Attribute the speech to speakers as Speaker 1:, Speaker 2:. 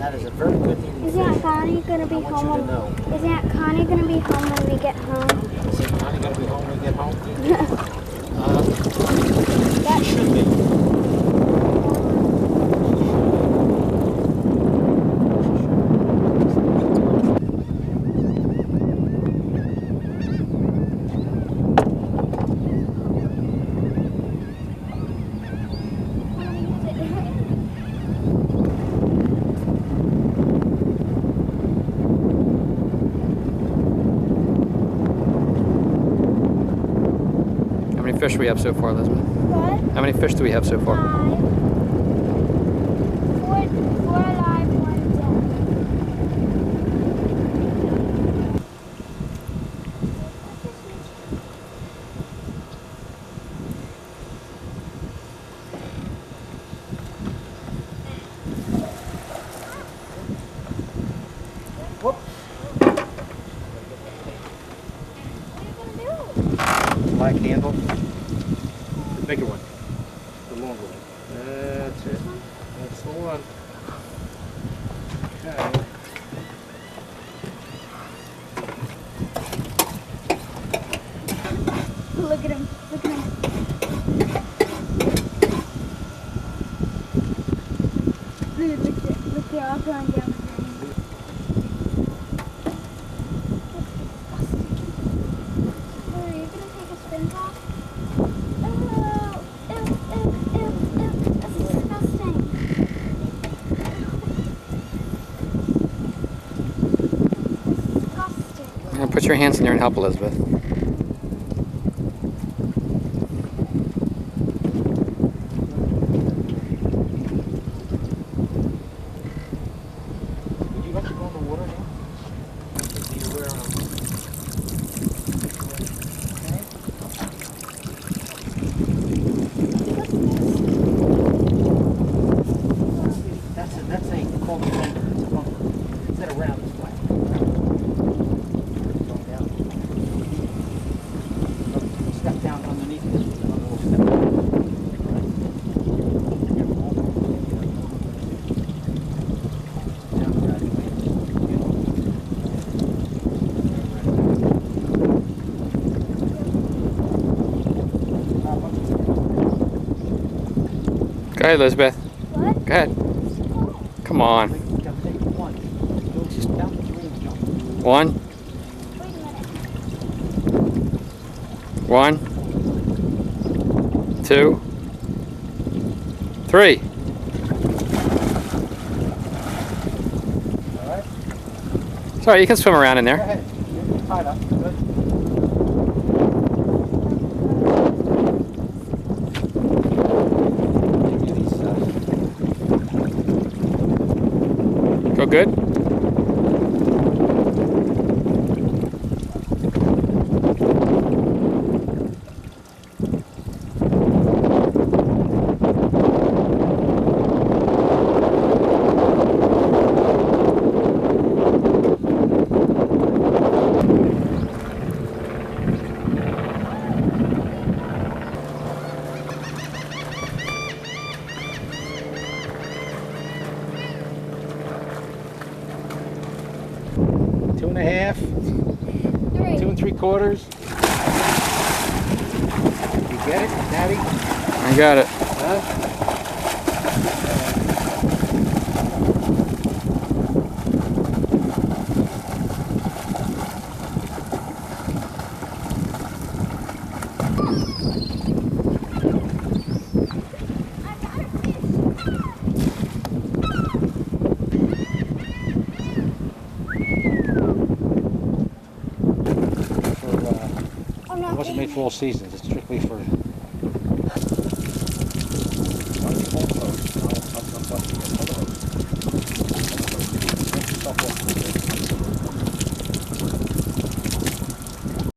Speaker 1: That is a very good thing.
Speaker 2: Is Aunt Connie gonna be
Speaker 1: I want you to know.
Speaker 2: Is Aunt Connie gonna be home when we get home?
Speaker 1: Is Aunt Connie gonna be home when we get home?
Speaker 2: That
Speaker 1: Should be.
Speaker 3: How many fish do we have so far, Elizabeth?
Speaker 2: What?
Speaker 3: How many fish do we have so far?
Speaker 2: 5. 4 alive, 1
Speaker 1: Whoop. Black handle. The bigger one. The longer one. That's it. That's the one. Okay.
Speaker 2: Look at him. Look at him. Look, they're all going down the drain. Are you gonna take a spin off? Oh, ew, ew, ew, ew. That's disgusting. Disgusting.
Speaker 3: Put your hands in there and help Elizabeth.
Speaker 1: Would you like to go in the water now? You wear, That's a called a bunker. It's a bunker. Instead of round, it's flat. Going down. Step down underneath this. Step down.
Speaker 3: Go ahead, Elizabeth.
Speaker 2: What?
Speaker 3: Go ahead. Come on.
Speaker 1: Just down the drain, jump.
Speaker 3: 1,
Speaker 2: Wait a minute.
Speaker 3: 1, 2, 3.
Speaker 1: All right.
Speaker 3: Sorry, you can swim around in
Speaker 1: Go
Speaker 3: there.
Speaker 1: ahead. You're tied up. Good.
Speaker 3: Go good?
Speaker 1: Two and a half.
Speaker 2: 3.
Speaker 1: 2 3/4. You get it, Daddy?
Speaker 3: I got it.
Speaker 1: Huh?
Speaker 2: Oh no.
Speaker 1: It wasn't made for all seasons. It's strictly for